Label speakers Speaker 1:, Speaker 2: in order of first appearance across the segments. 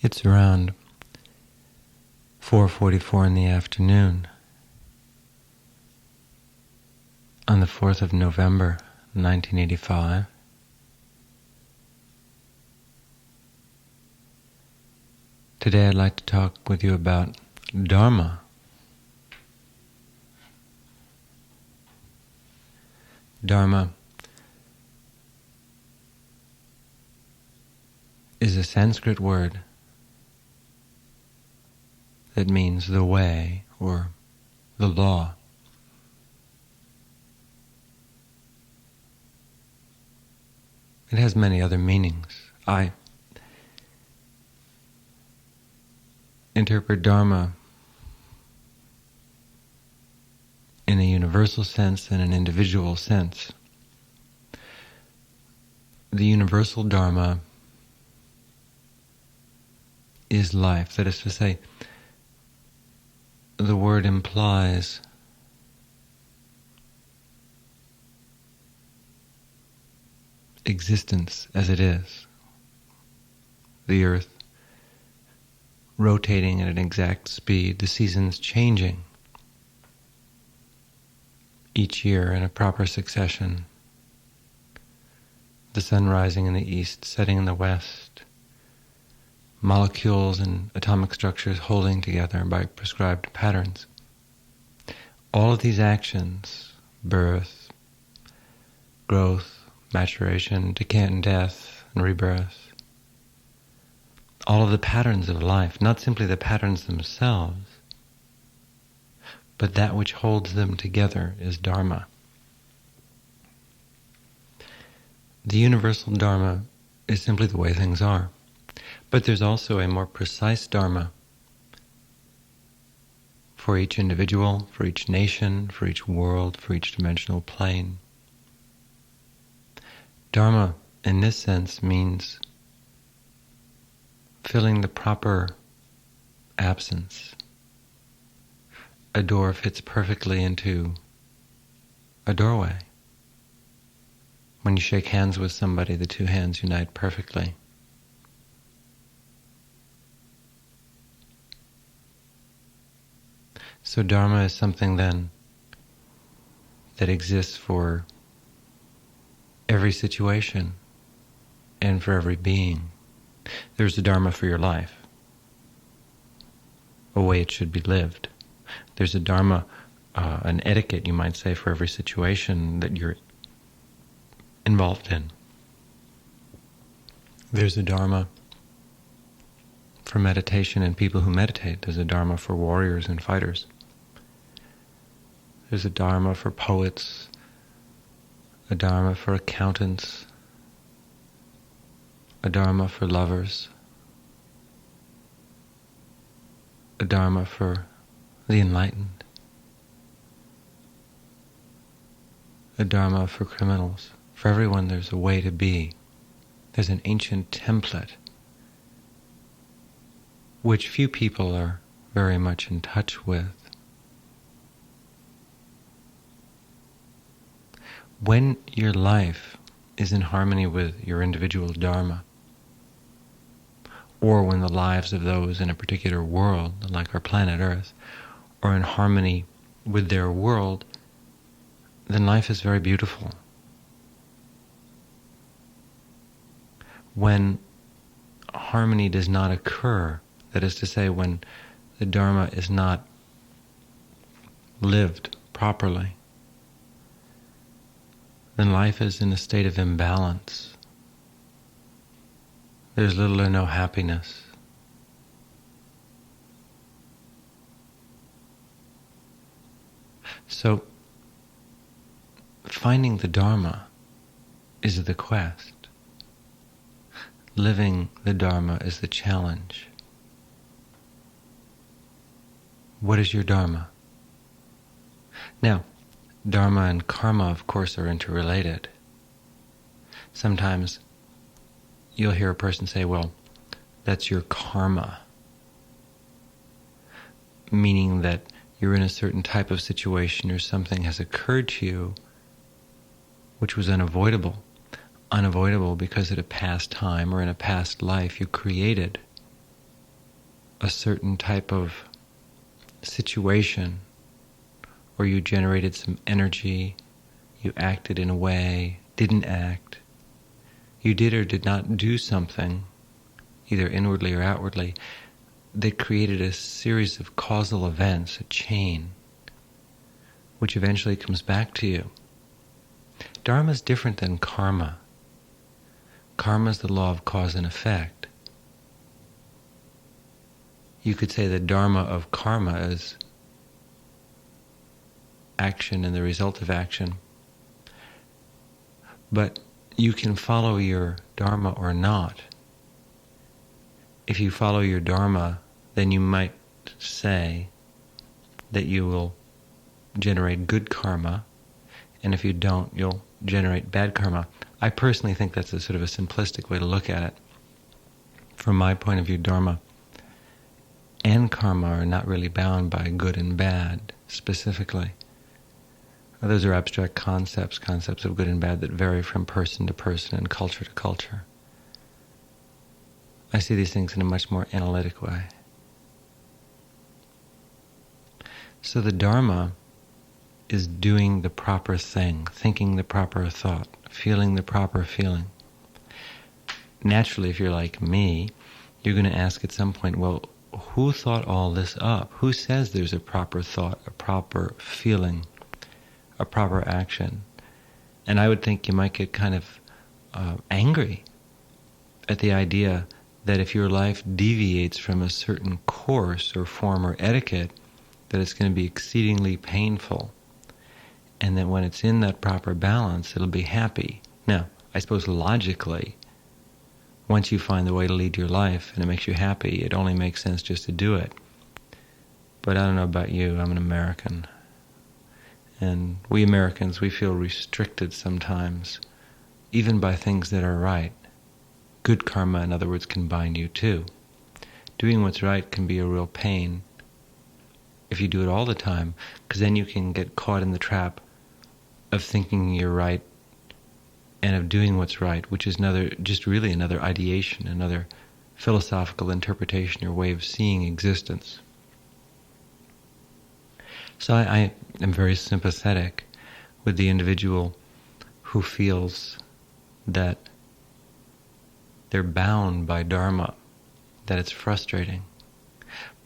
Speaker 1: It's around 4:44 in the afternoon on the 4th of November, 1985. Today I'd like to talk with you about Dharma. Dharma is a Sanskrit word that means the way or the law. It has many other meanings. I interpret Dharma in a universal sense and an individual sense. The universal Dharma is life. That is to say, the word implies existence as it is. The earth rotating at an exact speed, the seasons changing each year in a proper succession, the sun rising in the east, setting in the west, molecules and atomic structures holding together by prescribed patterns. All of these actions, birth, growth, maturation, decay and death, and rebirth, all of the patterns of life, not simply the patterns themselves, but that which holds them together is Dharma. The universal Dharma is simply the way things are. But there's also a more precise Dharma for each individual, for each nation, for each world, for each dimensional plane. Dharma, in this sense, means filling the proper absence. A door fits perfectly into a doorway. When you shake hands with somebody, the two hands unite perfectly. So Dharma is something then that exists for every situation and for every being. There's a Dharma for your life, a way it should be lived. There's a Dharma, an etiquette, you might say, for every situation that you're involved in. There's a Dharma for meditation and people who meditate. There's a Dharma for warriors and fighters. There's a Dharma for poets, a Dharma for accountants, a Dharma for lovers, a Dharma for the enlightened, a Dharma for criminals. For everyone there's a way to be. There's an ancient template which few people are very much in touch with. When your life is in harmony with your individual Dharma, or when the lives of those in a particular world, like our planet Earth, are in harmony with their world, then life is very beautiful. When harmony does not occur, that is to say, when the Dharma is not lived properly, then life is in a state of imbalance. There's little or no happiness. So, finding the Dharma is the quest. Living the Dharma is the challenge. What is your Dharma? Now, Dharma and karma, of course, are interrelated. Sometimes you'll hear a person say, well, that's your karma, meaning that you're in a certain type of situation or something has occurred to you which was unavoidable because at a past time or in a past life you created a certain type of situation, or you generated some energy, you acted in a way, didn't act, you did or did not do something, either inwardly or outwardly, that created a series of causal events, a chain, which eventually comes back to you. Dharma is different than karma. Karma is the law of cause and effect. You could say the dharma of karma is action and the result of action. But you can follow your dharma or not. If you follow your dharma, then you might say that you will generate good karma, and if you don't, you'll generate bad karma. I personally think that's a sort of a simplistic way to look at it. From my point of view, dharma and karma are not really bound by good and bad, specifically. Those are abstract concepts of good and bad that vary from person to person and culture to culture. I see these things in a much more analytic way. So the Dharma is doing the proper thing, thinking the proper thought, feeling the proper feeling. Naturally, if you're like me, you're going to ask at some point, well, who thought all this up? Who says there's a proper thought, a proper feeling, a proper action? And I would think you might get kind of angry at the idea that if your life deviates from a certain course or form or etiquette, that it's going to be exceedingly painful, and that when it's in that proper balance, it'll be happy. Now, I suppose logically, once you find the way to lead your life and it makes you happy, it only makes sense just to do it. But I don't know about you, I'm an American. And we Americans, we feel restricted sometimes, even by things that are right. Good karma, in other words, can bind you too. Doing what's right can be a real pain if you do it all the time, because then you can get caught in the trap of thinking you're right and of doing what's right, which is really another ideation, another philosophical interpretation or way of seeing existence. So I am very sympathetic with the individual who feels that they're bound by Dharma, that it's frustrating.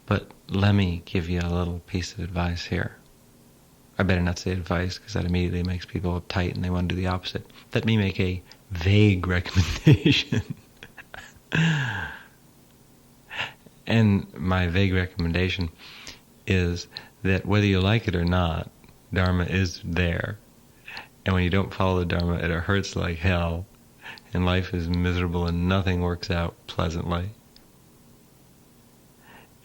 Speaker 1: But let me give you a little piece of advice here. I better not say advice, because that immediately makes people uptight and they want to do the opposite. Let me make a vague recommendation. And my vague recommendation is that whether you like it or not, Dharma is there. And when you don't follow the Dharma, it hurts like hell, and life is miserable and nothing works out pleasantly.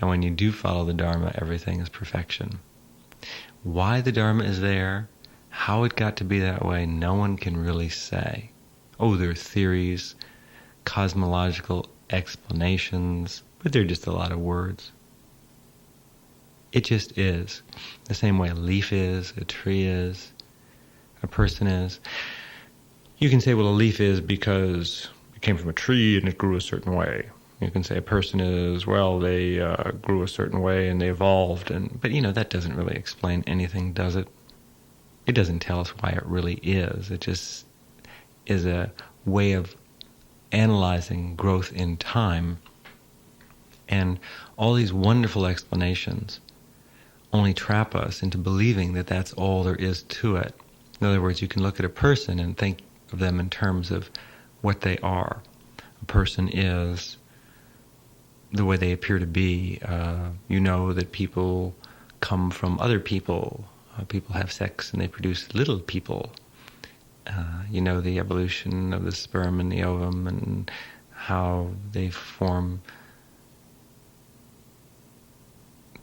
Speaker 1: And when you do follow the Dharma, everything is perfection. Why the Dharma is there, how it got to be that way, no one can really say. Oh, there are theories, cosmological explanations, but they're just a lot of words. It just is. The same way a leaf is, a tree is, a person is. You can say, well, a leaf is because it came from a tree and it grew a certain way. You can say a person is, well, they grew a certain way and they evolved. But, that doesn't really explain anything, does it? It doesn't tell us why it really is. It just is a way of analyzing growth in time. And all these wonderful explanations only trap us into believing that that's all there is to it. In other words, you can look at a person and think of them in terms of what they are. A person is the way they appear to be. You know that people come from other people. People have sex and they produce little people. You know the evolution of the sperm and the ovum and how they form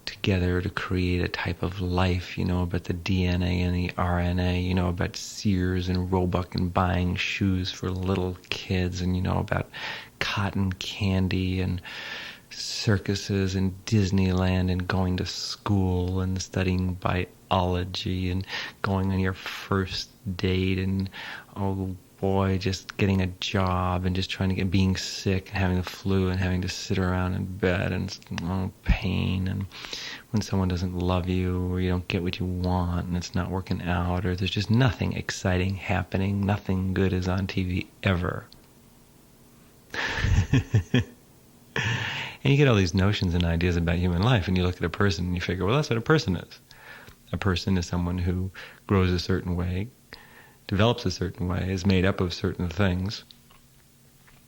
Speaker 1: together to create a type of life. You know about the DNA and the RNA. You know about Sears and Roebuck and buying shoes for little kids. And you know about cotton candy and circuses and Disneyland and going to school and studying biology and going on your first date and boy, just getting a job and just trying to being sick and having the flu and having to sit around in bed and pain, and when someone doesn't love you or you don't get what you want and it's not working out, or there's just nothing exciting happening, nothing good is on TV ever. And you get all these notions and ideas about human life, and you look at a person and you figure, well, that's what a person is. A person is someone who grows a certain way, develops a certain way, is made up of certain things,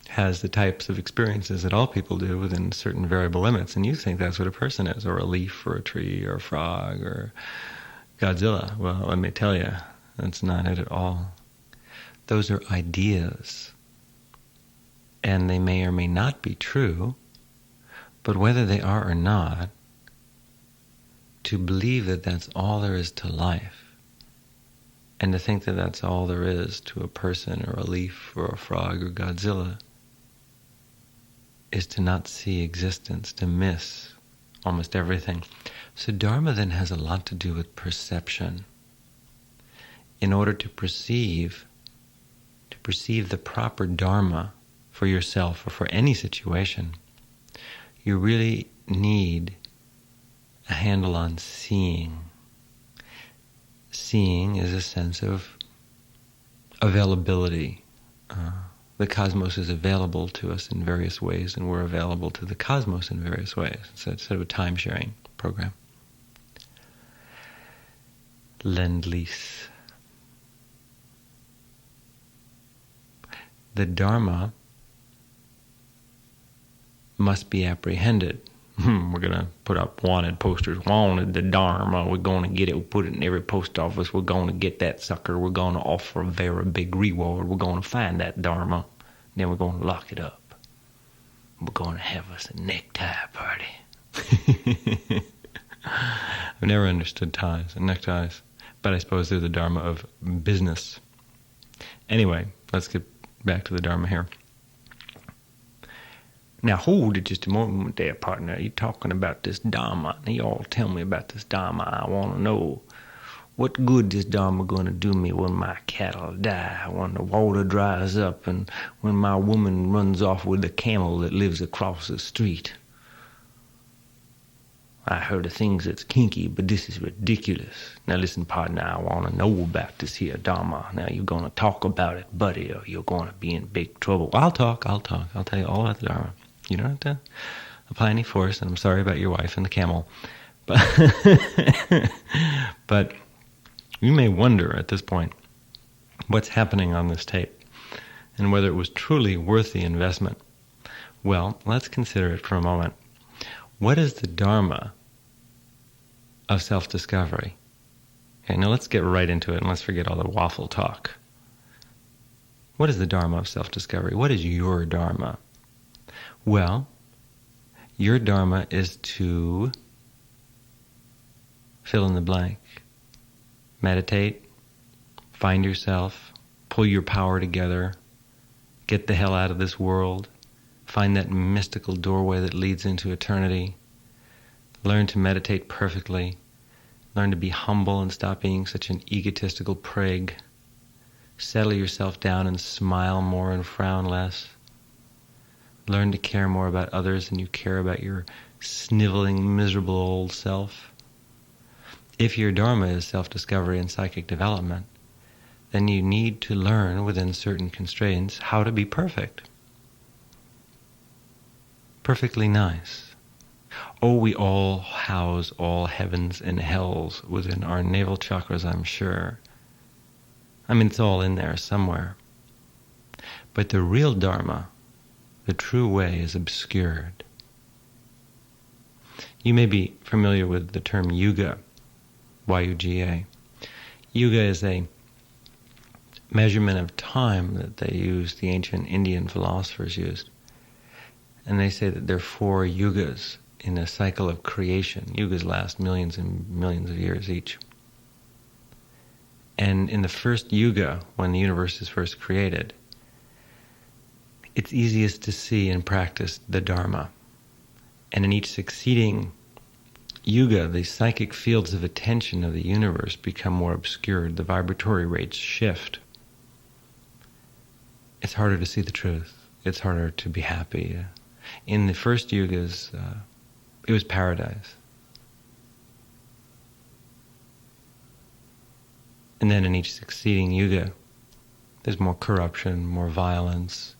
Speaker 1: has the types of experiences that all people do within certain variable limits, and you think that's what a person is, or a leaf, or a tree, or a frog, or Godzilla. Well, let me tell you, that's not it at all. Those are ideas, and they may or may not be true, but whether they are or not, to believe that that's all there is to life, and to think that that's all there is to a person or a leaf or a frog or Godzilla, is to not see existence, to miss almost everything. So Dharma then has a lot to do with perception. In order to perceive the proper Dharma for yourself or for any situation, you really need a handle on seeing. Seeing is a sense of availability. The cosmos is available to us in various ways, and we're available to the cosmos in various ways. So it's sort of a time-sharing program. Lend-lease. The Dharma must be apprehended. We're going to put up wanted posters. Wanted the Dharma. We're going to get it. We'll put it in every post office. We're going to get that sucker. We're going to offer a very big reward. We're going to find that Dharma. Then we're going to lock it up. We're going to have us a necktie party. I've never understood ties and neckties, but I suppose they're the Dharma of business. Anyway, let's get back to the Dharma here. Now hold it just a moment there, partner. You're talking about this Dharma. Now you all tell me about this Dharma. I want to know what good this Dharma going to do me when my cattle die, when the water dries up, and when my woman runs off with the camel that lives across the street. I heard of things that's kinky, but this is ridiculous. Now listen, partner, I want to know about this here Dharma. Now you're going to talk about it, buddy, or you're going to be in big trouble. I'll talk. I'll tell you all about the Dharma. You don't have to apply any force, and I'm sorry about your wife and the camel. But you may wonder at this point what's happening on this tape and whether it was truly worth the investment. Well, let's consider it for a moment. What is the Dharma of self-discovery? Okay, now let's get right into it and let's forget all the waffle talk. What is the Dharma of self-discovery? What is your Dharma? Well, your Dharma is to fill in the blank. Meditate, find yourself, pull your power together, get the hell out of this world, find that mystical doorway that leads into eternity, learn to meditate perfectly, learn to be humble and stop being such an egotistical prig, settle yourself down and smile more and frown less, learn to care more about others than you care about your sniveling, miserable old self. If your Dharma is self-discovery and psychic development, then you need to learn within certain constraints how to be perfect. Perfectly nice. Oh, we all house all heavens and hells within our navel chakras, I'm sure. I mean, it's all in there somewhere. But the real Dharma, the true way, is obscured. You may be familiar with the term Yuga, Y-U-G-A. Yuga is a measurement of time that they used, the ancient Indian philosophers used. And they say that there are 4 yugas in a cycle of creation. Yugas last millions and millions of years each. And in the first yuga, when the universe is first created, it's easiest to see and practice the Dharma. And in each succeeding yuga, the psychic fields of attention of the universe become more obscured. The vibratory rates shift. it's harder to see the truth. It's harder to be happy. In the first yugas, it was paradise. And then in each succeeding yuga, there's more corruption, more violence.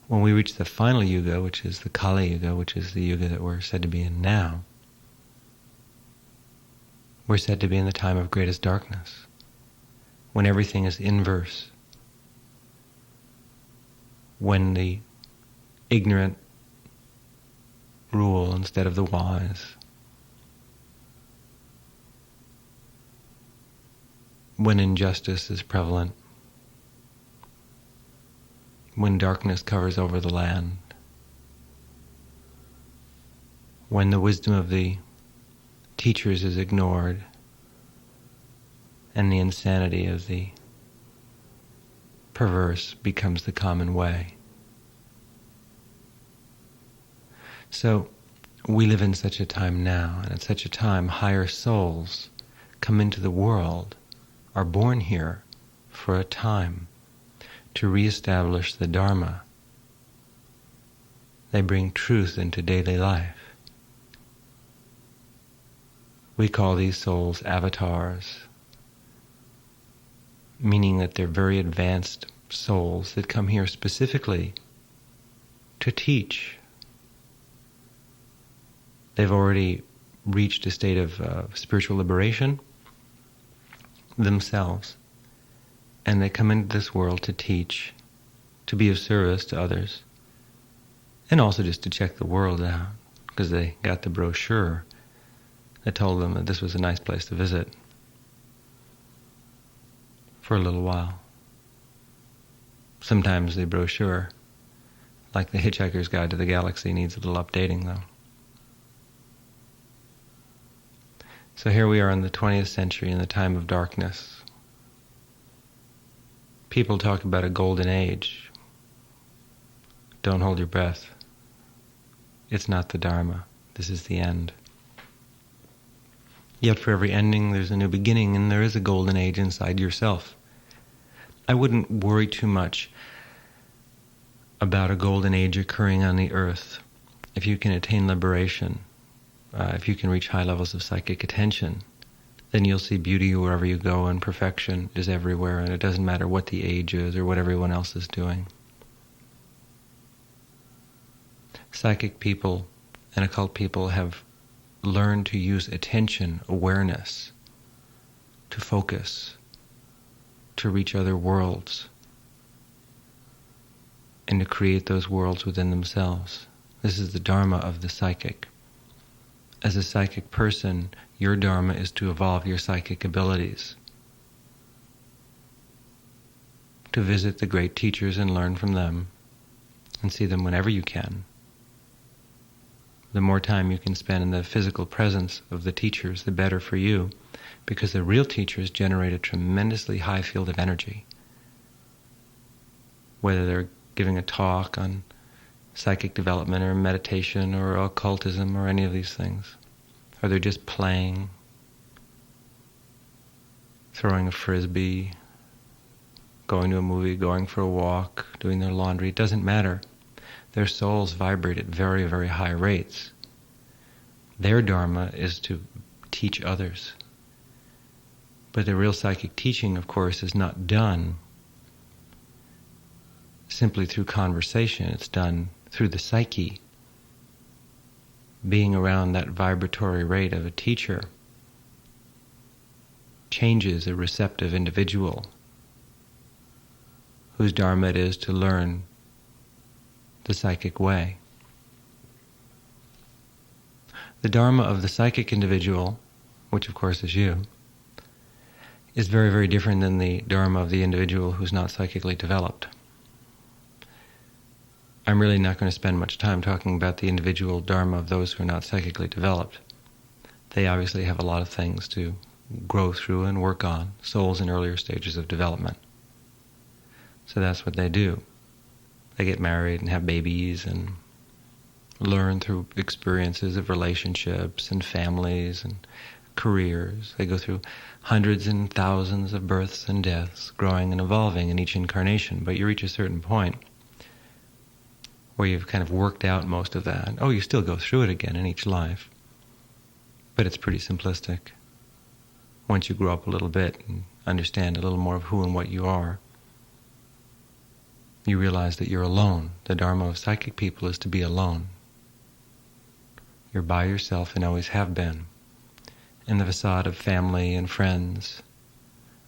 Speaker 1: When we reach the final yuga, which is the Kali Yuga, which is the yuga that we're said to be in now, we're said to be in the time of greatest darkness, when everything is inverse, when the ignorant rule instead of the wise, when injustice is prevalent, when darkness covers over the land, when the wisdom of the teachers is ignored and the insanity of the perverse becomes the common way. So we live in such a time now, and at such a time higher souls come into the world, are born here for a time to reestablish the Dharma. They bring truth into daily life. We call these souls avatars, meaning that they're very advanced souls that come here specifically to teach. They've already reached a state of spiritual liberation themselves, and they come into this world to teach, to be of service to others, and also just to check the world out, because they got the brochure that told them that this was a nice place to visit for a little while. Sometimes the brochure, like the Hitchhiker's Guide to the Galaxy, needs a little updating though. So here we are in the 20th century, in the time of darkness. People talk about a golden age. Don't hold your breath. It's not the Dharma. This is the end. Yet for every ending there's a new beginning, and there is a golden age inside yourself. I wouldn't worry too much about a golden age occurring on the earth. If you can attain liberation, if you can reach high levels of psychic attention, then you'll see beauty wherever you go, and perfection is everywhere, and it doesn't matter what the age is or what everyone else is doing. Psychic people and occult people have learned to use attention, awareness, to focus, to reach other worlds, and to create those worlds within themselves. This is the Dharma of the psychic. As a psychic person, your Dharma is to evolve your psychic abilities, to visit the great teachers and learn from them, and see them whenever you can. The more time you can spend in the physical presence of the teachers, the better for you, because the real teachers generate a tremendously high field of energy. Whether they're giving a talk on psychic development or meditation or occultism or any of these things, or they're just playing, throwing a frisbee, going to a movie, going for a walk, doing their laundry, it doesn't matter. Their souls vibrate at very, very high rates. Their Dharma is to teach others. But the real psychic teaching, of course, is not done simply through conversation. It's done through the psyche. Being around that vibratory rate of a teacher changes a receptive individual whose Dharma it is to learn the psychic way. The Dharma of the psychic individual, which of course is you, is very, very different than the Dharma of the individual who's not psychically developed. I'm really not going to spend much time talking about the individual Dharma of those who are not psychically developed. They obviously have a lot of things to grow through and work on, souls in earlier stages of development. So that's what they do. They get married and have babies and learn through experiences of relationships and families and careers. They go through hundreds and thousands of births and deaths, growing and evolving in each incarnation. But you reach a certain point where you've kind of worked out most of that. Oh, you still go through it again in each life, but it's pretty simplistic. Once you grow up a little bit and understand a little more of who and what you are, you realize that you're alone. The Dharma of psychic people is to be alone. You're by yourself and always have been. And the facade of family and friends,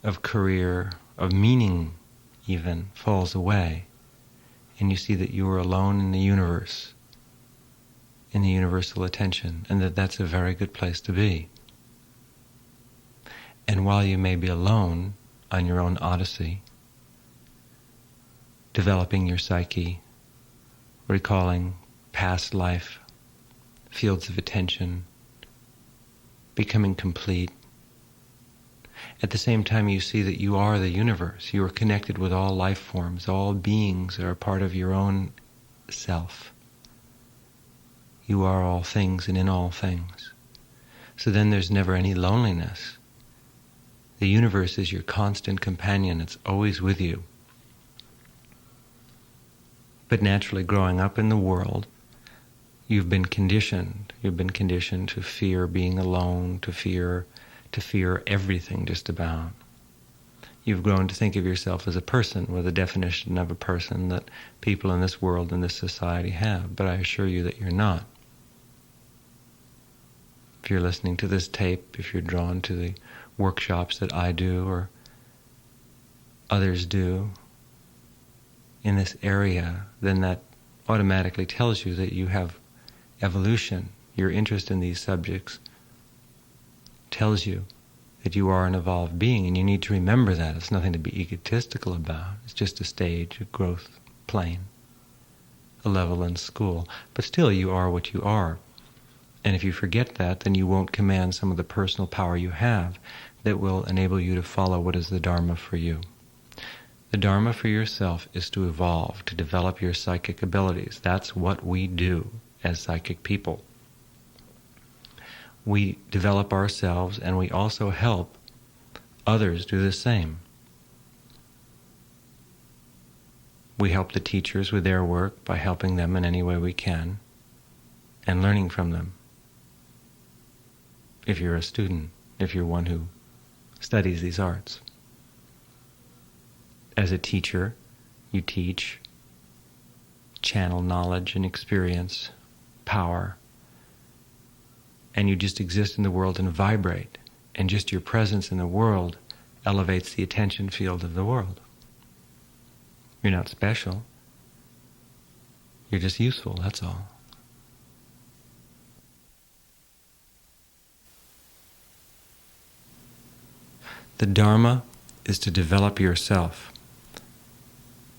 Speaker 1: of career, of meaning even, falls away. And you see that you are alone in the universe, in the universal attention, and that that's a very good place to be. And while you may be alone on your own odyssey, developing your psyche, recalling past life, fields of attention, becoming complete, at the same time you see that you are the universe. You are connected with all life forms. All beings are a part of your own self. You are all things and in all things. So then there's never any loneliness. The universe is your constant companion. It's always with you. But naturally, growing up in the world, you've been conditioned. You've been conditioned to fear being alone, to fear everything just about. You've grown to think of yourself as a person with a definition of a person that people in this world and this society have, but I assure you that you're not. If you're listening to this tape, if you're drawn to the workshops that I do or others do in this area, then that automatically tells you that you have evolution. Your interest in these subjects tells you that you are an evolved being, and you need to remember that. It's nothing to be egotistical about. It's just a stage, a growth plane, a level in school. But still, you are what you are. And if you forget that, then you won't command some of the personal power you have that will enable you to follow what is the Dharma for you. The Dharma for yourself is to evolve, to develop your psychic abilities. That's what we do as psychic people. We develop ourselves, and we also help others do the same. We help the teachers with their work by helping them in any way we can and learning from them. If you're a student, if you're one who studies these arts. As a teacher, you teach, channel knowledge and experience, power, and you just exist in the world and vibrate, and just your presence in the world elevates the attention field of the world. You're not special. You're just useful, that's all. The Dharma is to develop yourself.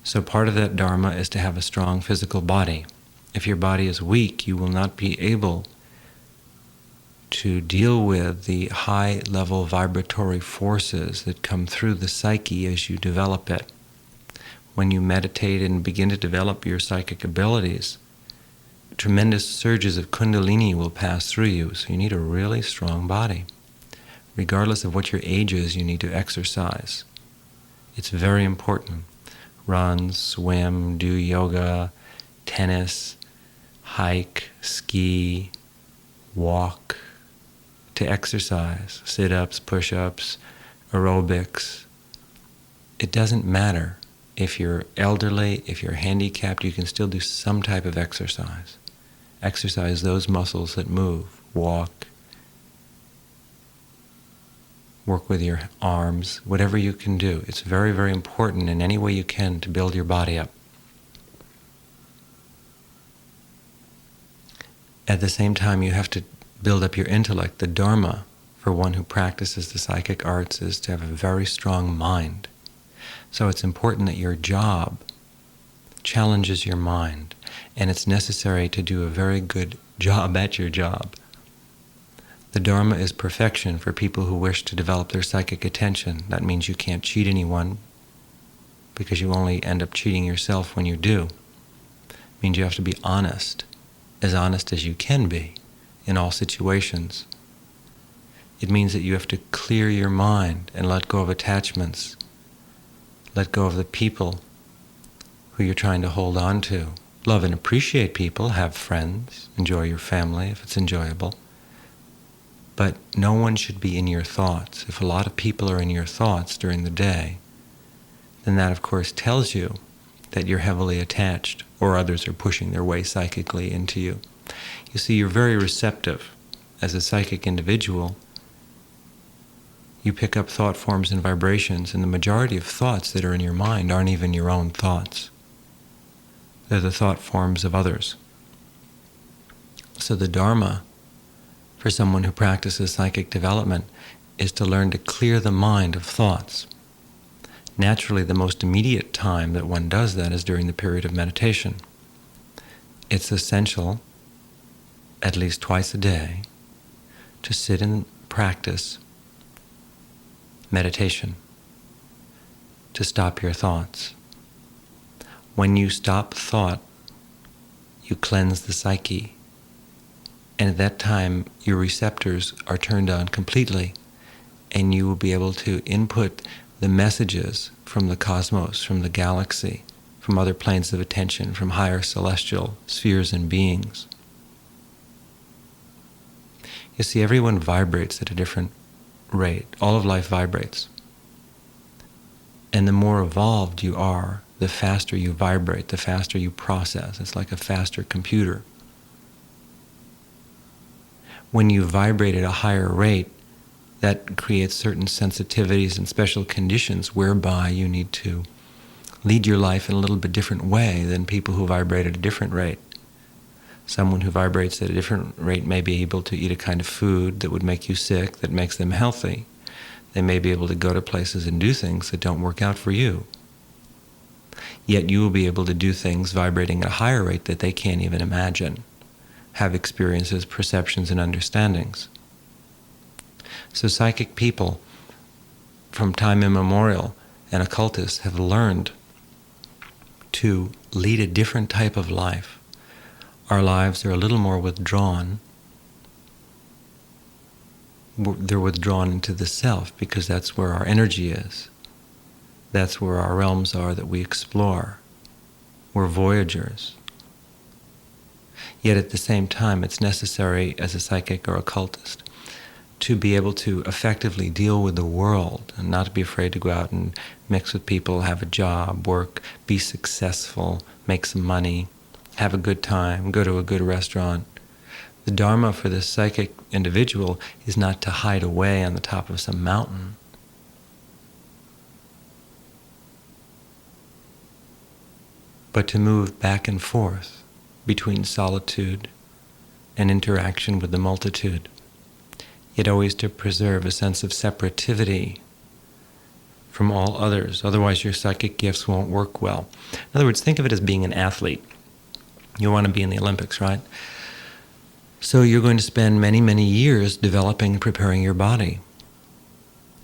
Speaker 1: So part of that Dharma is to have a strong physical body. If your body is weak, you will not be able to deal with the high-level vibratory forces that come through the psyche as you develop it. When you meditate and begin to develop your psychic abilities, tremendous surges of kundalini will pass through you, so you need a really strong body. Regardless of what your age is, you need to exercise. It's very important. Run, swim, do yoga, tennis, hike, ski, walk, to exercise, sit-ups, push-ups, aerobics. It doesn't matter. If you're elderly, if you're handicapped, you can still do some type of exercise. Exercise those muscles that move. Walk, work with your arms, whatever you can do. It's very, very important in any way you can to build your body up. At the same time, you have to build up your intellect. The Dharma for one who practices the psychic arts is to have a very strong mind. So it's important that your job challenges your mind, and it's necessary to do a very good job at your job. The Dharma is perfection for people who wish to develop their psychic attention. That means you can't cheat anyone, because you only end up cheating yourself when you do. It means you have to be honest as you can be in all situations. It means that you have to clear your mind and let go of attachments, let go of the people who you're trying to hold on to. Love and appreciate people, have friends, enjoy your family if it's enjoyable. But no one should be in your thoughts. If a lot of people are in your thoughts during the day, then that of course tells you that you're heavily attached, or others are pushing their way psychically into you. You see, you're very receptive. As a psychic individual, you pick up thought forms and vibrations, and the majority of thoughts that are in your mind aren't even your own thoughts. They're the thought forms of others. So the Dharma for someone who practices psychic development is to learn to clear the mind of thoughts. Naturally, the most immediate time that one does that is during the period of meditation. It's essential, at least twice a day, to sit and practice meditation, to stop your thoughts. When you stop thought, you cleanse the psyche. And at that time, your receptors are turned on completely, and you will be able to input the messages from the cosmos, from the galaxy, from other planes of attention, from higher celestial spheres and beings. You see, everyone vibrates at a different rate. All of life vibrates. And the more evolved you are, the faster you vibrate, the faster you process. It's like a faster computer. When you vibrate at a higher rate, that creates certain sensitivities and special conditions whereby you need to lead your life in a little bit different way than people who vibrate at a different rate. Someone who vibrates at a different rate may be able to eat a kind of food that would make you sick, that makes them healthy. They may be able to go to places and do things that don't work out for you. Yet you will be able to do things vibrating at a higher rate that they can't even imagine, have experiences, perceptions, and understandings. So psychic people from time immemorial and occultists have learned to lead a different type of life. Our lives are a little more withdrawn. They're withdrawn into the self because that's where our energy is. That's where our realms are that we explore. We're voyagers. Yet at the same time, it's necessary as a psychic or occultist to be able to effectively deal with the world and not to be afraid to go out and mix with people, have a job, work, be successful, make some money, have a good time, go to a good restaurant. The Dharma for this psychic individual is not to hide away on the top of some mountain. But to move back and forth between solitude and interaction with the multitude, yet always to preserve a sense of separativity from all others. Otherwise your psychic gifts won't work well. In other words, think of it as being an athlete. You want to be in the Olympics, right? So you're going to spend many, many years developing and preparing your body.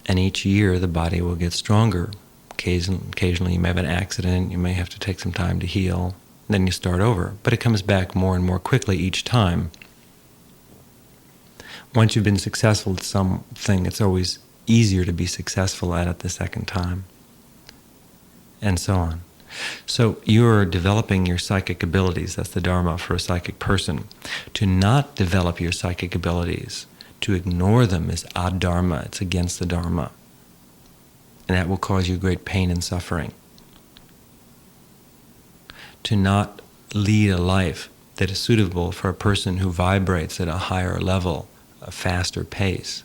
Speaker 1: And each year the body will get stronger. Occasionally you may have an accident, you may have to take some time to heal, then you start over. But it comes back more and more quickly each time. Once you've been successful at something, it's always easier to be successful at it the second time, and so on. So you're developing your psychic abilities. That's the Dharma for a psychic person. To not develop your psychic abilities, to ignore them, is adharma. It's against the Dharma. And that will cause you great pain and suffering. To not lead a life that is suitable for a person who vibrates at a higher level, a faster pace.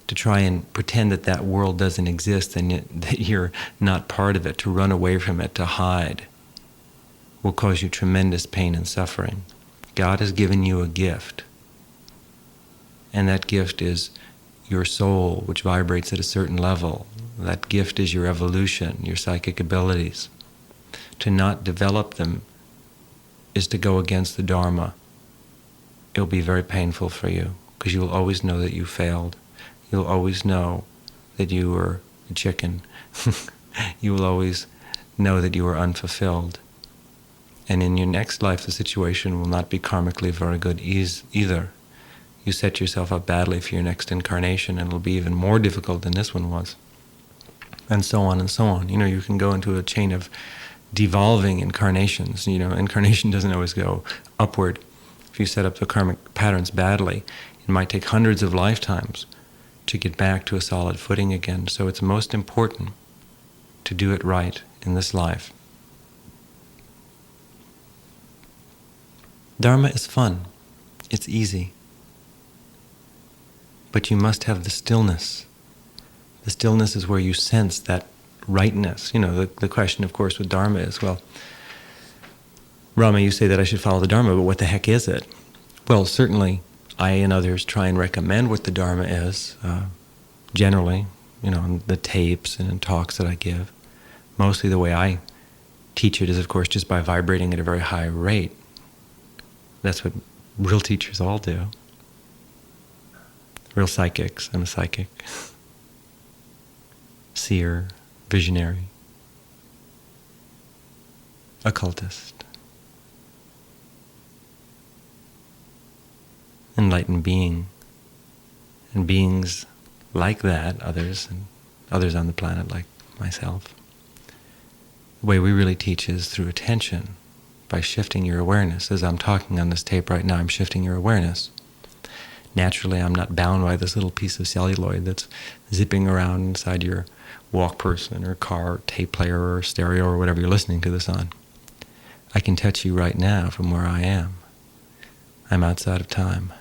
Speaker 1: To try and pretend that that world doesn't exist and that you're not part of it, to run away from it, to hide, will cause you tremendous pain and suffering. God has given you a gift, and that gift is your soul, which vibrates at a certain level. That gift is your evolution, your psychic abilities. To not develop them is to go against the Dharma. It will be very painful for you, because you will always know that you failed. You'll always know that you were a chicken. You will always know that you were unfulfilled. And in your next life, the situation will not be karmically very good either. you set yourself up badly for your next incarnation, and it'll be even more difficult than this one was. And so on and so on. You can go into a chain of devolving incarnations. Incarnation doesn't always go upward. If you set up the karmic patterns badly, it might take hundreds of lifetimes to get back to a solid footing again. So it's most important to do it right in this life. Dharma is fun. It's easy. But you must have the stillness. The stillness is where you sense that rightness. The question, of course, with Dharma is, well, Rama, you say that I should follow the Dharma, but what the heck is it? Well, certainly I and others try and recommend what the Dharma is, generally, in the tapes and in talks that I give. Mostly the way I teach it is, of course, just by vibrating at a very high rate. That's what real teachers all do. Real psychics. I'm a psychic. Seer, visionary, occultist, enlightened being, and beings like that, others, and others on the planet like myself. The way we really teach is through attention, by shifting your awareness. As I'm talking on this tape right now, I'm shifting your awareness. Naturally, I'm not bound by this little piece of celluloid that's zipping around inside your walk person or car, or tape player or stereo or whatever you're listening to this on. I can touch you right now from where I am. I'm outside of time.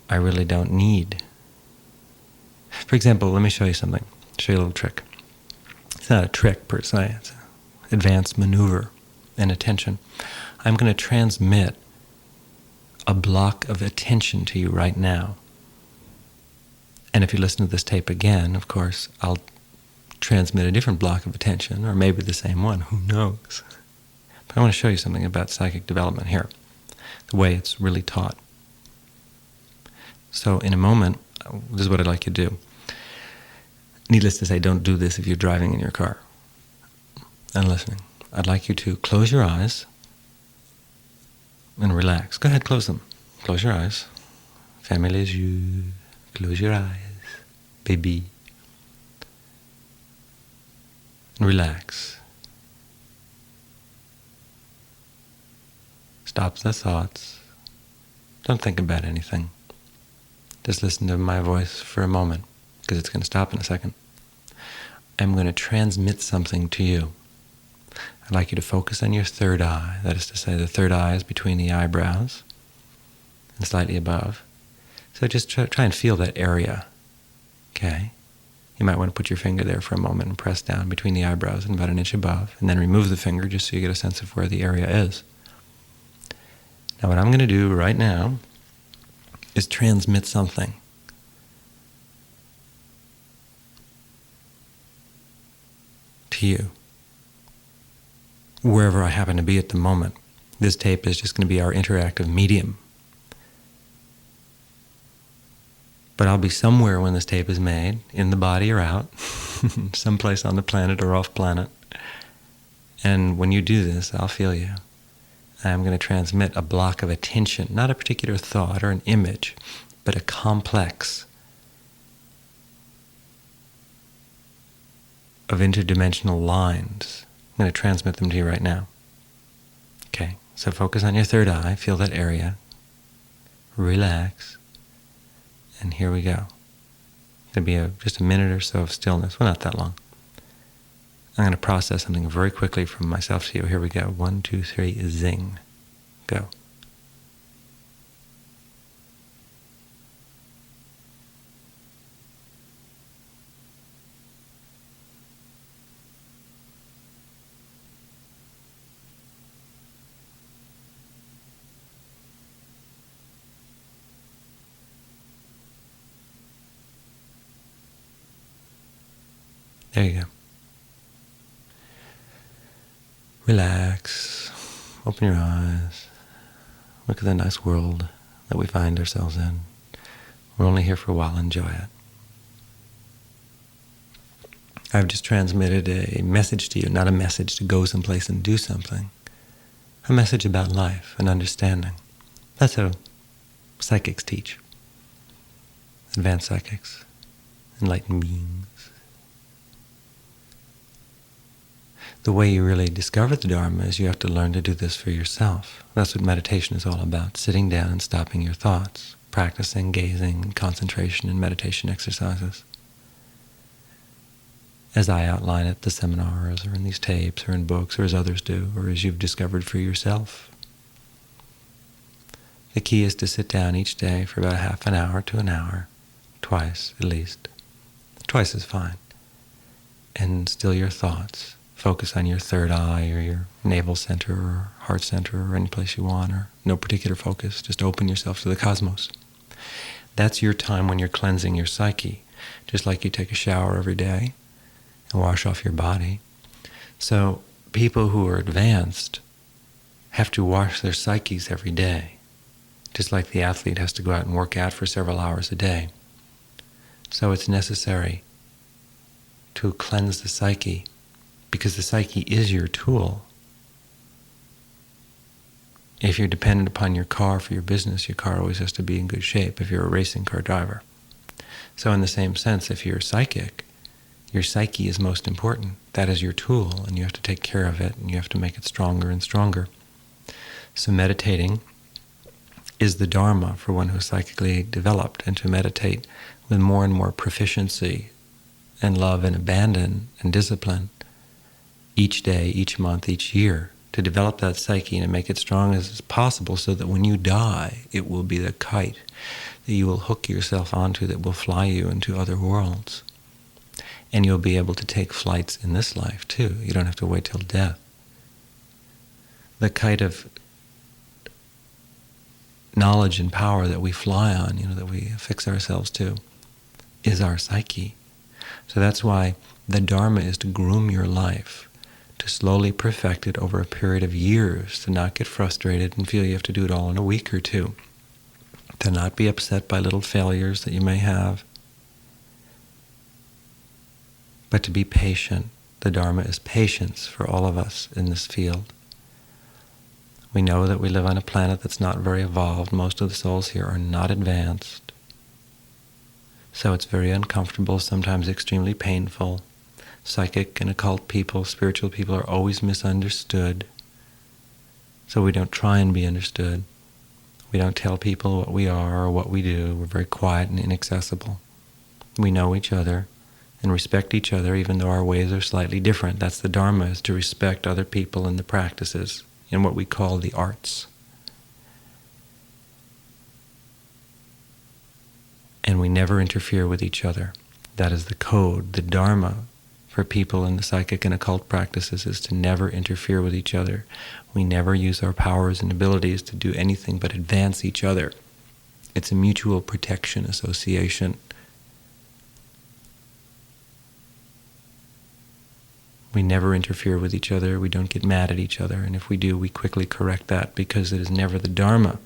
Speaker 1: I really don't need. For example, let me show you something. Show you a little trick. It's not a trick per se. It's an advanced maneuver and attention. I'm going to transmit a block of attention to you right now. And if you listen to this tape again, of course, I'll transmit a different block of attention, or maybe the same one, who knows. But I want to show you something about psychic development here, the way it's really taught. So in a moment, this is what I'd like you to do. Needless to say, don't do this if you're driving in your car and listening. I'd like you to close your eyes and relax. Go ahead, close them. Close your eyes. Fermez les yeux. Close your eyes, baby. And relax. Stop the thoughts. Don't think about anything. Just listen to my voice for a moment, because it's going to stop in a second. I'm going to transmit something to you. I'd like you to focus on your third eye. That is to say, the third eye is between the eyebrows and slightly above. So just try and feel that area, okay? You might want to put your finger there for a moment and press down between the eyebrows and about an inch above, and then remove the finger just so you get a sense of where the area is. Now what I'm going to do right now is transmit something. To you, wherever I happen to be at the moment. This tape is just going to be our interactive medium. But I'll be somewhere when this tape is made, in the body or out, someplace on the planet or off planet. And when you do this, I'll feel you. I'm going to transmit a block of attention, not a particular thought or an image, but a complex of interdimensional lines. I'm going to transmit them to you right now. Okay, so focus on your third eye, feel that area, relax, and here we go. It's going to be just a minute or so of stillness, well, not that long. I'm going to process something very quickly from myself to you. Here we go. 1, 2, 3, zing. Go. There you go. Relax, open your eyes, look at the nice world that we find ourselves in. We're only here for a while, enjoy it. I've just transmitted a message to you, not a message to go someplace and do something. A message about life and understanding. That's a Psychics teach. Advanced psychics. Enlightened beings. The way you really discover the Dharma is you have to learn to do this for yourself. That's what meditation is all about, sitting down and stopping your thoughts, practicing gazing and concentration and meditation exercises. As I outline at the seminars, or in these tapes, or in books, or as others do, or as you've discovered for yourself. The key is to sit down each day for about half an hour to an hour, twice at least. Twice is fine. And still your thoughts. Focus on your third eye or your navel center or heart center or any place you want, or no particular focus. Just open yourself to the cosmos. That's your time when you're cleansing your psyche, just like you take a shower every day and wash off your body. So people who are advanced have to wash their psyches every day, just like the athlete has to go out and work out for several hours a day. So it's necessary to cleanse the psyche, because the psyche is your tool. If you're dependent upon your car for your business, your car always has to be in good shape if you're a racing car driver. So in the same sense, if you're psychic, your psyche is most important. That is your tool, and you have to take care of it, and you have to make it stronger and stronger. So meditating is the Dharma for one who is psychically developed, and to meditate with more and more proficiency and love and abandon and discipline each day, each month, each year, to develop that psyche and make it strong as possible, so that when you die, it will be the kite that you will hook yourself onto that will fly you into other worlds. And you'll be able to take flights in this life too. You don't have to wait till death. The kite of knowledge and power that we fly on, that we fix ourselves to, is our psyche. So that's why the Dharma is to groom your life, to slowly perfect it over a period of years, to not get frustrated and feel you have to do it all in a week or two, to not be upset by little failures that you may have, but to be patient. The Dharma is patience for all of us in this field. We know that we live on a planet that's not very evolved. Most of the souls here are not advanced. So it's very uncomfortable, sometimes extremely painful. Psychic and occult people, spiritual people are always misunderstood. So we don't try and be understood. We don't tell people what we are or what we do. We're very quiet and inaccessible. We know each other and respect each other, even though our ways are slightly different. That's the Dharma, is to respect other people and the practices in what we call the arts. And we never interfere with each other. That is the code. The Dharma for people in the psychic and occult practices is to never interfere with each other. We never use our powers and abilities to do anything but advance each other. It's a mutual protection association. We never interfere with each other. We don't get mad at each other. And if we do, we quickly correct that, because it is never the Dharma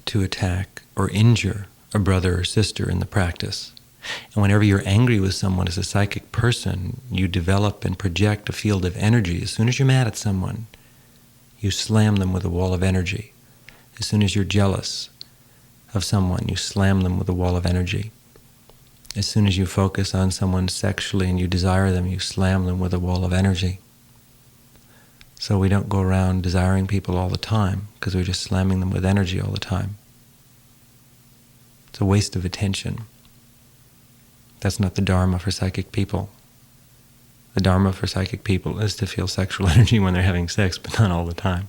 Speaker 1: to attack or injure a brother or sister in the practice. And whenever you're angry with someone as a psychic person, you develop and project a field of energy. As soon as you're mad at someone, you slam them with a wall of energy. As soon as you're jealous of someone, you slam them with a wall of energy. As soon as you focus on someone sexually and you desire them, you slam them with a wall of energy. So we don't go around desiring people all the time, because we're just slamming them with energy all the time. It's a waste of attention. That's not the Dharma for psychic people. The Dharma for psychic people is to feel sexual energy when they're having sex, but not all the time.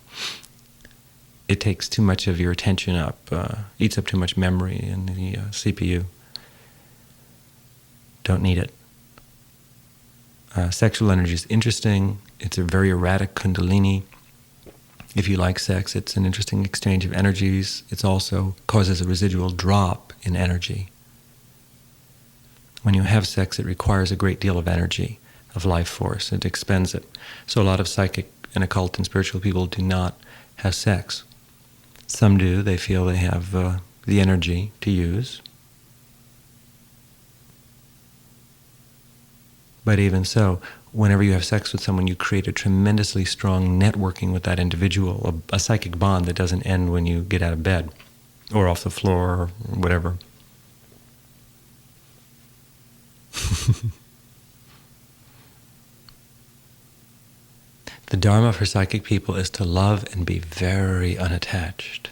Speaker 1: It takes too much of your attention up, eats up too much memory in the CPU. Don't need it. Sexual energy is interesting. It's a very erratic kundalini. If you like sex, it's an interesting exchange of energies. It also causes a residual drop in energy. When you have sex, it requires a great deal of energy, of life force. It expends it. So a lot of psychic and occult and spiritual people do not have sex. Some do. They feel they have the energy to use. But even so, whenever you have sex with someone, you create a tremendously strong networking with that individual, a psychic bond that doesn't end when you get out of bed or off the floor or whatever. The Dharma for psychic people is to love and be very unattached.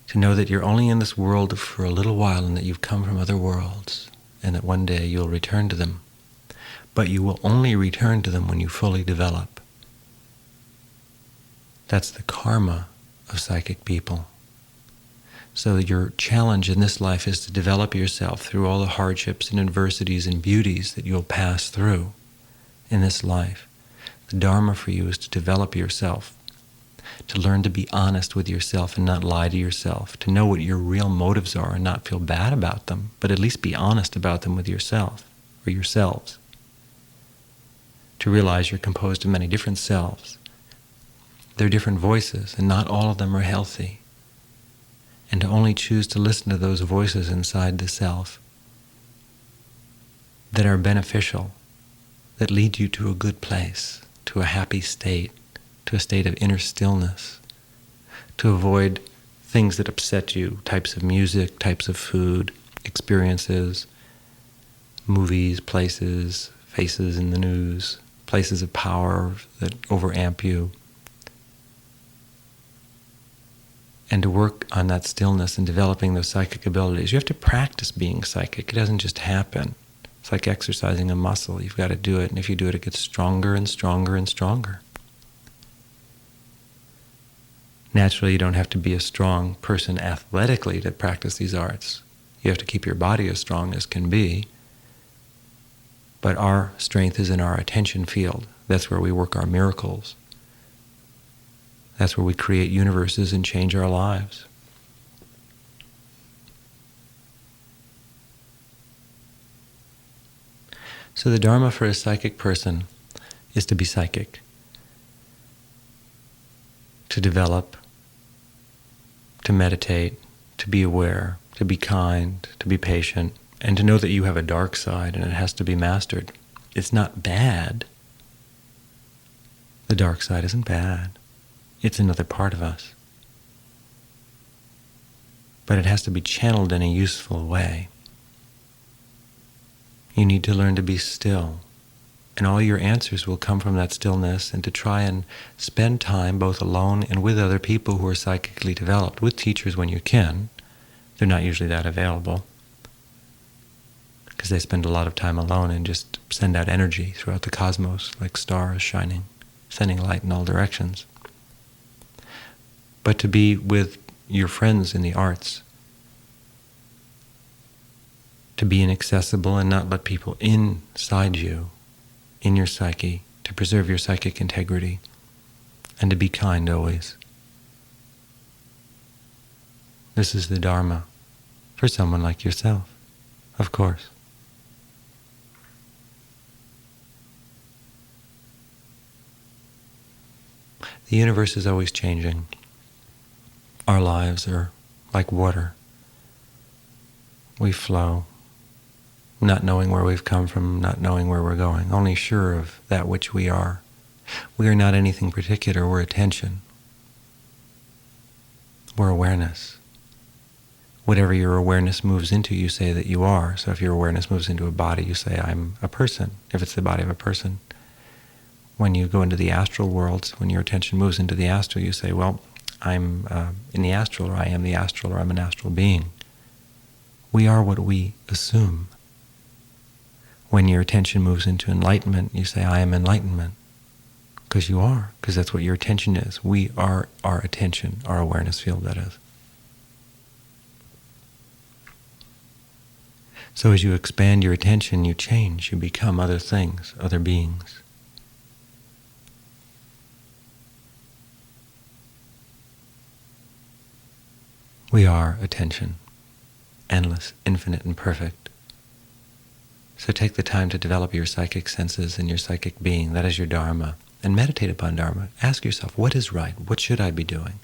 Speaker 1: To know that you're only in this world for a little while and that you've come from other worlds and that one day you'll return to them. But you will only return to them when you fully develop. That's the karma of psychic people. So your challenge in this life is to develop yourself through all the hardships and adversities and beauties that you'll pass through in this life. The Dharma for you is to develop yourself, to learn to be honest with yourself and not lie to yourself, to know what your real motives are and not feel bad about them, but at least be honest about them with yourself or yourselves. To realize you're composed of many different selves. They're different voices, and not all of them are healthy. And to only choose to listen to those voices inside the self that are beneficial, that lead you to a good place, to a happy state, to a state of inner stillness, to avoid things that upset you, types of music, types of food, experiences, movies, places, faces in the news, places of power that overamp you. And to work on that stillness and developing those psychic abilities. You have to practice being psychic. It doesn't just happen. It's like exercising a muscle. You've got to do it, and if you do it, it gets stronger and stronger and stronger. Naturally, you don't have to be a strong person athletically to practice these arts. You have to keep your body as strong as can be. But our strength is in our attention field. That's where we work our miracles. That's where we create universes and change our lives. So the Dharma for a psychic person is to be psychic, to develop, to meditate, to be aware, to be kind, to be patient, and to know that you have a dark side and it has to be mastered. It's not bad. The dark side isn't bad. It's another part of us. But it has to be channeled in a useful way. You need to learn to be still, and all your answers will come from that stillness, and to try and spend time both alone and with other people who are psychically developed, with teachers when you can. They're not usually that available, because they spend a lot of time alone and just send out energy throughout the cosmos like stars shining, sending light in all directions. But to be with your friends in the arts, to be inaccessible and not let people inside you, in your psyche, to preserve your psychic integrity, and to be kind always. This is the Dharma for someone like yourself, of course. The universe is always changing. Our lives are like water. We flow, not knowing where we've come from, not knowing where we're going, only sure of that which we are. We are not anything particular, we're attention. We're awareness. Whatever your awareness moves into, you say that you are. So if your awareness moves into a body, you say, I'm a person, if it's the body of a person. When you go into the astral worlds, when your attention moves into the astral, you say, well, I'm in the astral, or I am the astral, or I'm an astral being. We are what we assume. When your attention moves into enlightenment, you say, I am enlightenment. Because you are, because that's what your attention is. We are our attention, our awareness field, that is. So as you expand your attention, you change, you become other things, other beings. We are attention, endless, infinite, and perfect. So take the time to develop your psychic senses and your psychic being. That is your Dharma. And meditate upon Dharma. Ask yourself, what is right? What should I be doing?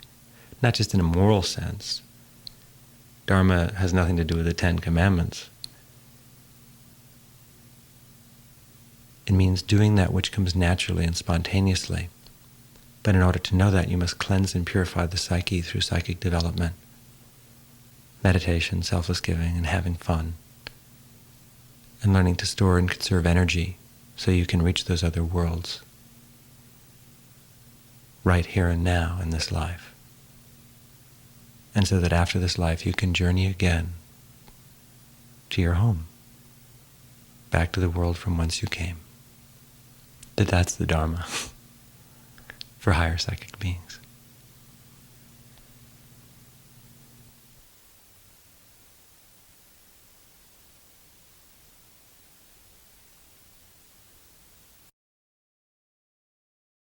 Speaker 1: Not just in a moral sense. Dharma has nothing to do with the 10 Commandments. It means doing that which comes naturally and spontaneously. But in order to know that, you must cleanse and purify the psyche through psychic development, meditation, selfless giving, and having fun, and learning to store and conserve energy so you can reach those other worlds right here and now in this life. And so that after this life you can journey again to your home, back to the world from whence you came. That's the Dharma for higher psychic beings.